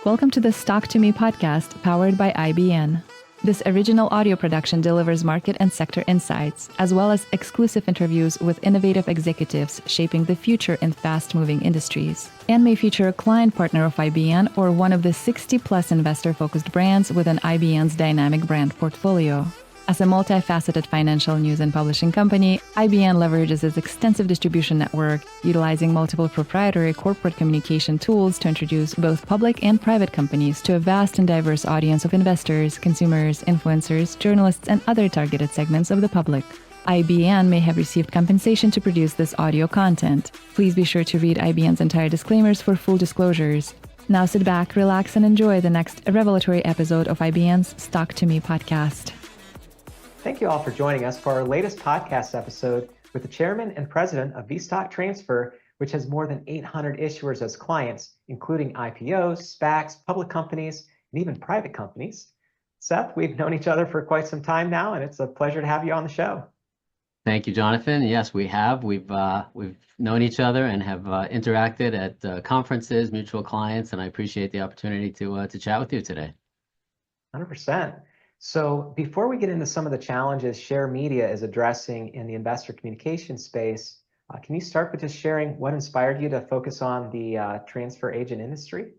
Welcome to the Stock2Me podcast powered by IBN. This original audio production delivers market and sector insights, as well as exclusive interviews with innovative executives shaping the future in fast-moving industries, and may feature a client partner of IBN or one of the 60-plus investor-focused brands within IBN's dynamic brand portfolio. As a multifaceted financial news and publishing company, IBN leverages its extensive distribution network, utilizing multiple proprietary corporate communication tools to introduce both public and private companies to a vast and diverse audience of investors, consumers, influencers, journalists, and other targeted segments of the public. IBN may have received compensation to produce this audio content. Please be sure to read IBN's entire disclaimers for full disclosures. Now sit back, relax, and enjoy the next revelatory episode of IBN's Stock2Me podcast. Thank you all for joining us for our latest podcast episode with the chairman and president of VStock Transfer, which has more than 800 issuers as clients, including IPOs, SPACs, public companies, and even private companies. Seth, we've known each other for quite some time now, and it's a pleasure to have you on the show. Thank you, Jonathan. Yes, we have. We've known each other and have interacted at conferences, mutual clients, and I appreciate the opportunity to chat with you today. 100%. So before we get into some of the challenges Share Media is addressing in the investor communication space, can you start with just sharing what inspired you to focus on the transfer agent industry?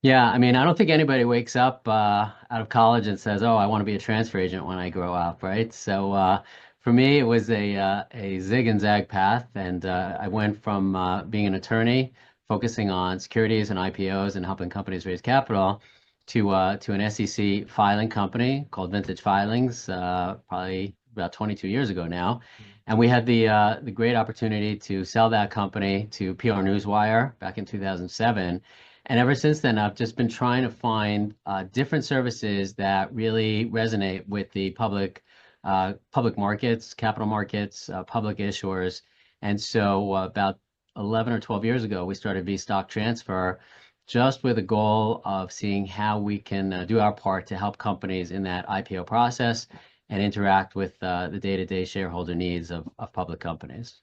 Yeah, I mean, I don't think anybody wakes up out of college and says, "Oh, I want to be a transfer agent when I grow up," right? So for me, it was a zig and zag path, and I went from being an attorney, focusing on securities and IPOs and helping companies raise capital, to an SEC filing company called Vintage Filings, probably about 22 years ago now. And we had the great opportunity to sell that company to PR Newswire back in 2007. And ever since then, I've just been trying to find different services that really resonate with the public markets, capital markets, public issuers. And so about 11 or 12 years ago, we started VStock Transfer, just with a goal of seeing how we can do our part to help companies in that IPO process and interact with the day-to-day shareholder needs of public companies.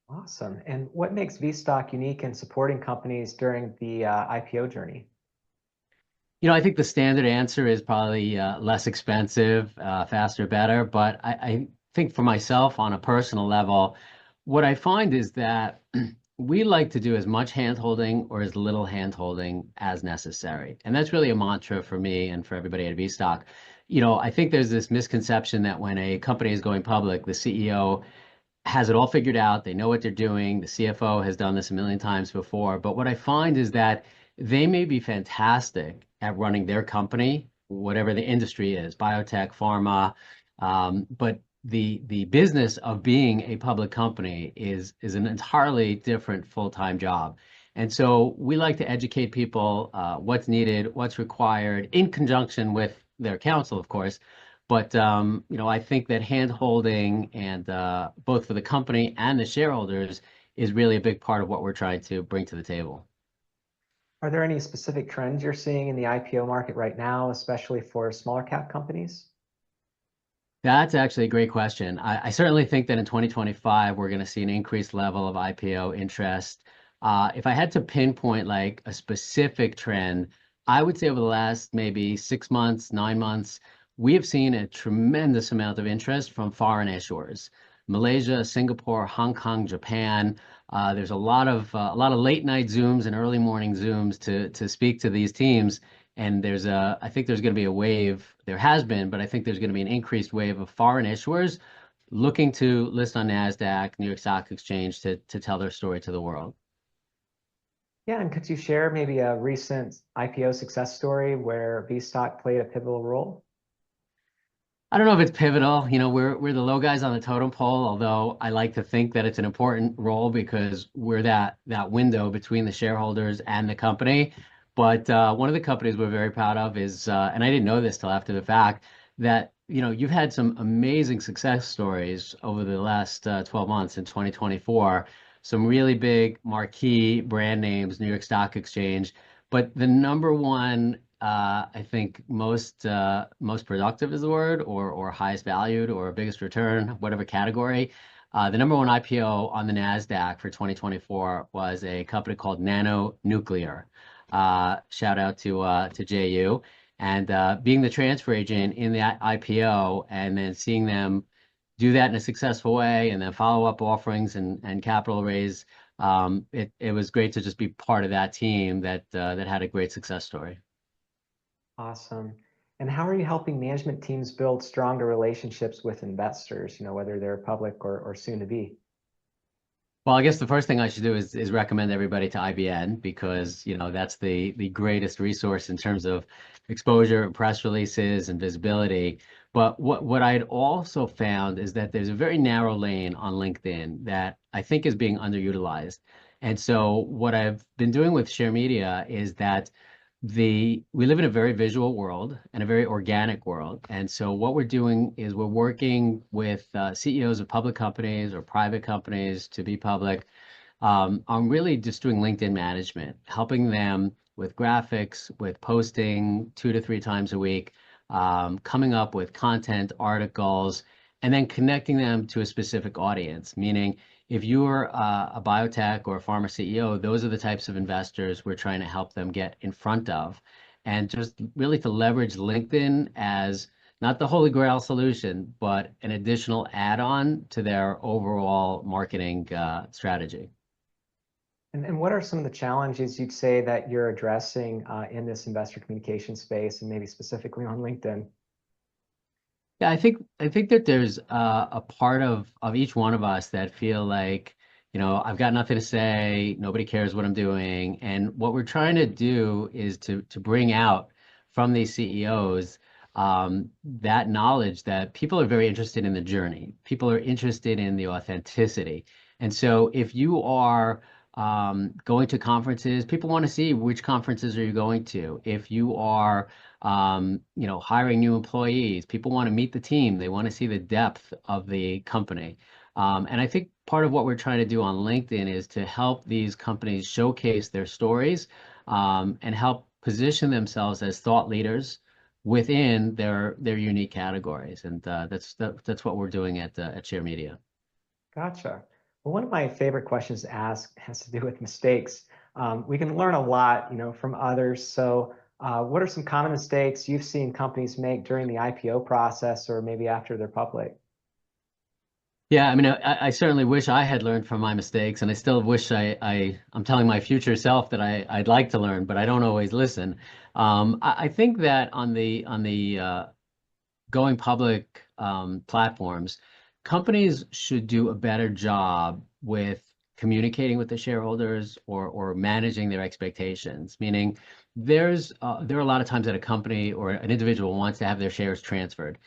Awesome. And what makes VStock unique in supporting companies during the IPO journey? You know, I think the standard answer is probably less expensive, faster, better. But I think for myself, on a personal level, what I find is that we like to do as much hand-holding or as little hand-holding as necessary. And that's really a mantra for me and for everybody at VStock. You know, I think there's this misconception that when a company is going public, the CEO has it all figured out. They know what they're doing. The CFO has done this a million times before. But what I find is that they may be fantastic at running their company, whatever the industry is, biotech, pharma, but the business of being a public company is an entirely different full-time job. And so we like to educate people what's needed, what's required, in conjunction with their counsel, of course. But you know, I think that hand-holding and both for the company and the shareholders is really a big part of what we're trying to bring to the table. Are there any specific trends you're seeing in the IPO market right now, especially for smaller cap companies? That's actually a great question. I certainly think that in 2025, we're going to see an increased level of IPO interest. If I had to pinpoint like a specific trend, I would say over the last maybe 6 months, 9 months, we have seen a tremendous amount of interest from foreign issuers. Malaysia, Singapore, Hong Kong, Japan. There's a lot of late night Zooms and early morning Zooms to speak to these teams. And I think there's going to be a wave. There has been, but I think there's going to be an increased wave of foreign issuers looking to list on NASDAQ, New York Stock Exchange, to tell their story to the world. Yeah, and could you share maybe a recent IPO success story where VStock played a pivotal role? I don't know if it's pivotal. You know, we're the low guys on the totem pole, although I like to think that it's an important role because we're that window between the shareholders and the company. But one of the companies we're very proud of is, and I didn't know this till after the fact, that, you know, you've had some amazing success stories over the last 12 months in 2024, some really big marquee brand names, New York Stock Exchange. But the number one, I think most productive is the word, or highest valued, or biggest return, whatever category. The number one IPO on the NASDAQ for 2024 was a company called Nano Nuclear. Shout out to JU. And being the transfer agent in the IPO and then seeing them do that in a successful way and then follow-up offerings and capital raise, it was great to just be part of that team that had a great success story. Awesome. And how are you helping management teams build stronger relationships with investors, whether they're public or soon to be? Well, I guess the first thing I should do is recommend everybody to IBN because, that's the greatest resource in terms of exposure, press releases, and visibility. But what I'd also found is that there's a very narrow lane on LinkedIn that I think is being underutilized. And so what I've been doing with Share Media is that we live in a very visual world and a very organic world. And so what we're doing is we're working with CEOs of public companies or private companies to be public on really just doing LinkedIn management, helping them with graphics, with posting 2 to 3 times a week, coming up with content, articles, and then connecting them to a specific audience, meaning if you're a biotech or a pharma CEO, those are the types of investors we're trying to help them get in front of. And just really to leverage LinkedIn as not the holy grail solution, but an additional add-on to their overall marketing strategy. And what are some of the challenges you'd say that you're addressing in this investor communication space and maybe specifically on LinkedIn? Yeah, I think that there's a part of each one of us that feel like, I've got nothing to say, nobody cares what I'm doing. And what we're trying to do is to bring out from these CEOs that knowledge that people are very interested in the journey. People are interested in the authenticity. And so if you are going to conferences, people want to see which conferences are you going to. If you are hiring new employees, people want to meet the team. They want to see the depth of the company. And I think part of what we're trying to do on LinkedIn is to help these companies showcase their stories and help position themselves as thought leaders within their unique categories. And that's what we're doing at Share Media. Gotcha. Well, one of my favorite questions to ask has to do with mistakes. We can learn a lot, from others. So what are some common mistakes you've seen companies make during the IPO process or maybe after they're public? Yeah, I mean, I certainly wish I had learned from my mistakes, and I still wish I'm telling my future self that I'd like to learn, but I don't always listen. I think that on the going public platforms, companies should do a better job with communicating with the shareholders or managing their expectations. Meaning, there are a lot of times that a company or an individual wants to have their shares transferred,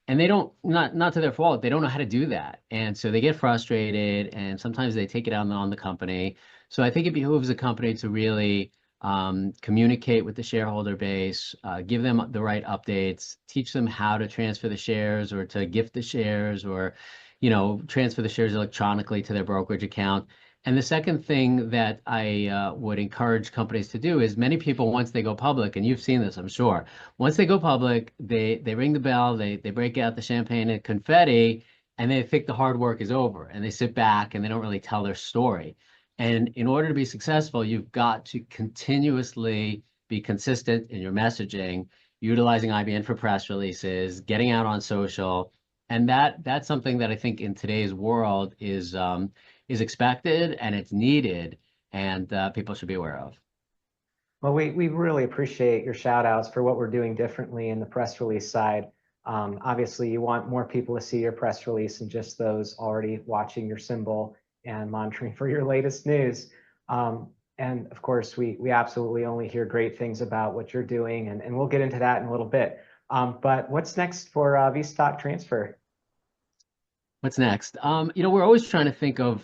and they don't, not to their fault, they don't know how to do that, and so they get frustrated, and sometimes they take it out on the company. So I think it behooves a company to really communicate with the shareholder base, give them the right updates, teach them how to transfer the shares or to gift the shares or, transfer the shares electronically to their brokerage account. And the second thing that I would encourage companies to do is many people, once they go public, and you've seen this, I'm sure, once they go public, they ring the bell, they break out the champagne and confetti, and they think the hard work is over, and they sit back and they don't really tell their story. And in order to be successful, you've got to continuously be consistent in your messaging, utilizing IBN for press releases, getting out on social. And that's something that I think in today's world is expected and it's needed, and people should be aware of. Well, we really appreciate your shout outs for what we're doing differently in the press release side. Obviously, you want more people to see your press release than just those already watching your symbol and monitoring for your latest news. And of course, we absolutely only hear great things about what you're doing, and we'll get into that in a little bit. But what's next for VStock Transfer? What's next? We're always trying to think of,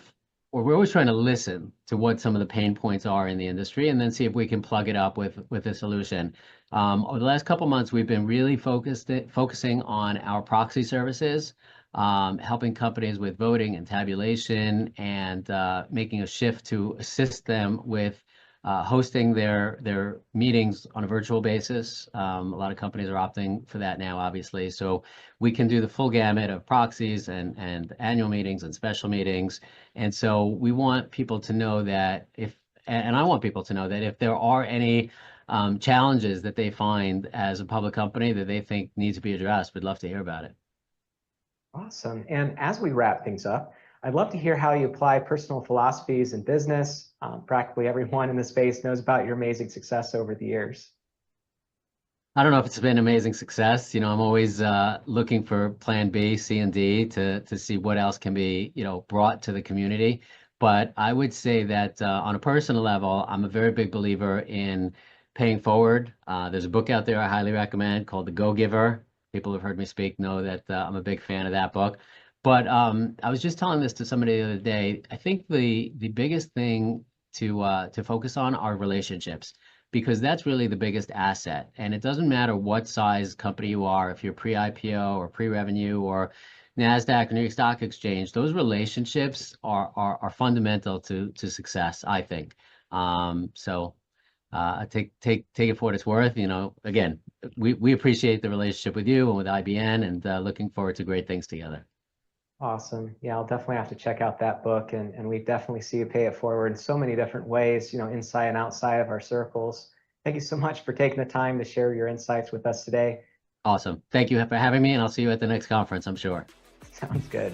or we're always trying to listen to what some of the pain points are in the industry, and then see if we can plug it up with a solution. Over the last couple months, we've been really focusing on our proxy services, helping companies with voting and tabulation, and making a shift to assist them with hosting their meetings on a virtual basis. A lot of companies are opting for that now, obviously. So we can do the full gamut of proxies and annual meetings and special meetings. And so we want people to know that if And I want people to know that if there are any challenges that they find as a public company that they think needs to be addressed, we'd love to hear about it. Awesome. And as we wrap things up, I'd love to hear how you apply personal philosophies in business. Practically everyone in the space knows about your amazing success over the years. I don't know if it's been amazing success. I'm always looking for plan B, C, and D to see what else can be, brought to the community. But I would say that on a personal level, I'm a very big believer in paying forward. There's a book out there I highly recommend called The Go-Giver. People who've heard me speak know that I'm a big fan of that book. But I was just telling this to somebody the other day. I think the biggest thing to focus on are relationships, because that's really the biggest asset. And it doesn't matter what size company you are, if you're pre-IPO or pre-revenue or NASDAQ or New York Stock Exchange, those relationships are fundamental to success, I think. So take it for what it's worth. Again, we appreciate the relationship with you and with IBN, and looking forward to great things together. Awesome. Yeah, I'll definitely have to check out that book, and we definitely see you pay it forward in so many different ways, inside and outside of our circles. Thank you so much for taking the time to share your insights with us today. Awesome. Thank you for having me, and I'll see you at the next conference, I'm sure. Sounds good.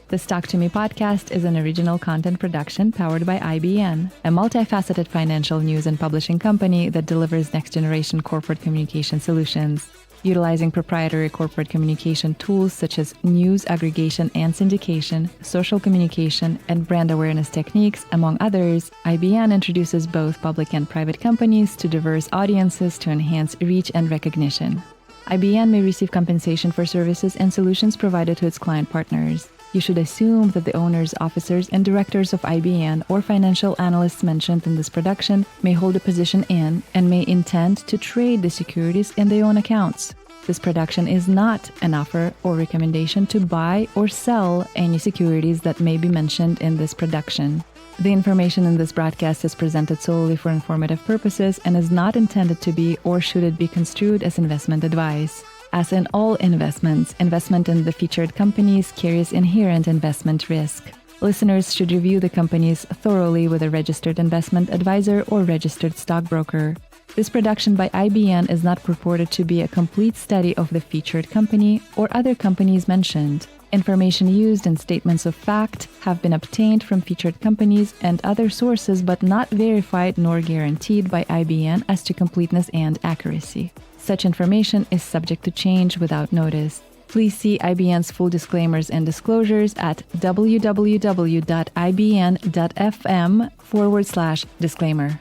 The Stock2Me podcast is an original content production powered by IBN, a multifaceted financial news and publishing company that delivers next-generation corporate communication solutions. Utilizing proprietary corporate communication tools such as news aggregation and syndication, social communication, and brand awareness techniques, among others, IBN introduces both public and private companies to diverse audiences to enhance reach and recognition. IBN may receive compensation for services and solutions provided to its client partners. You should assume that the owners, officers, and directors of IBN or financial analysts mentioned in this production may hold a position in and may intend to trade the securities in their own accounts. This production is not an offer or recommendation to buy or sell any securities that may be mentioned in this production. The information in this broadcast is presented solely for informative purposes and is not intended to be or should it be construed as investment advice. As in all investments, investment in the featured companies carries inherent investment risk. Listeners should review the companies thoroughly with a registered investment advisor or registered stockbroker. This production by IBN is not purported to be a complete study of the featured company or other companies mentioned. Information used in statements of fact have been obtained from featured companies and other sources but not verified nor guaranteed by IBN as to completeness and accuracy. Such information is subject to change without notice. Please see IBN's full disclaimers and disclosures at www.ibn.fm/disclaimer.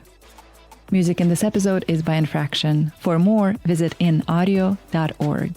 Music in this episode is by Infraction. For more, visit inaudio.org.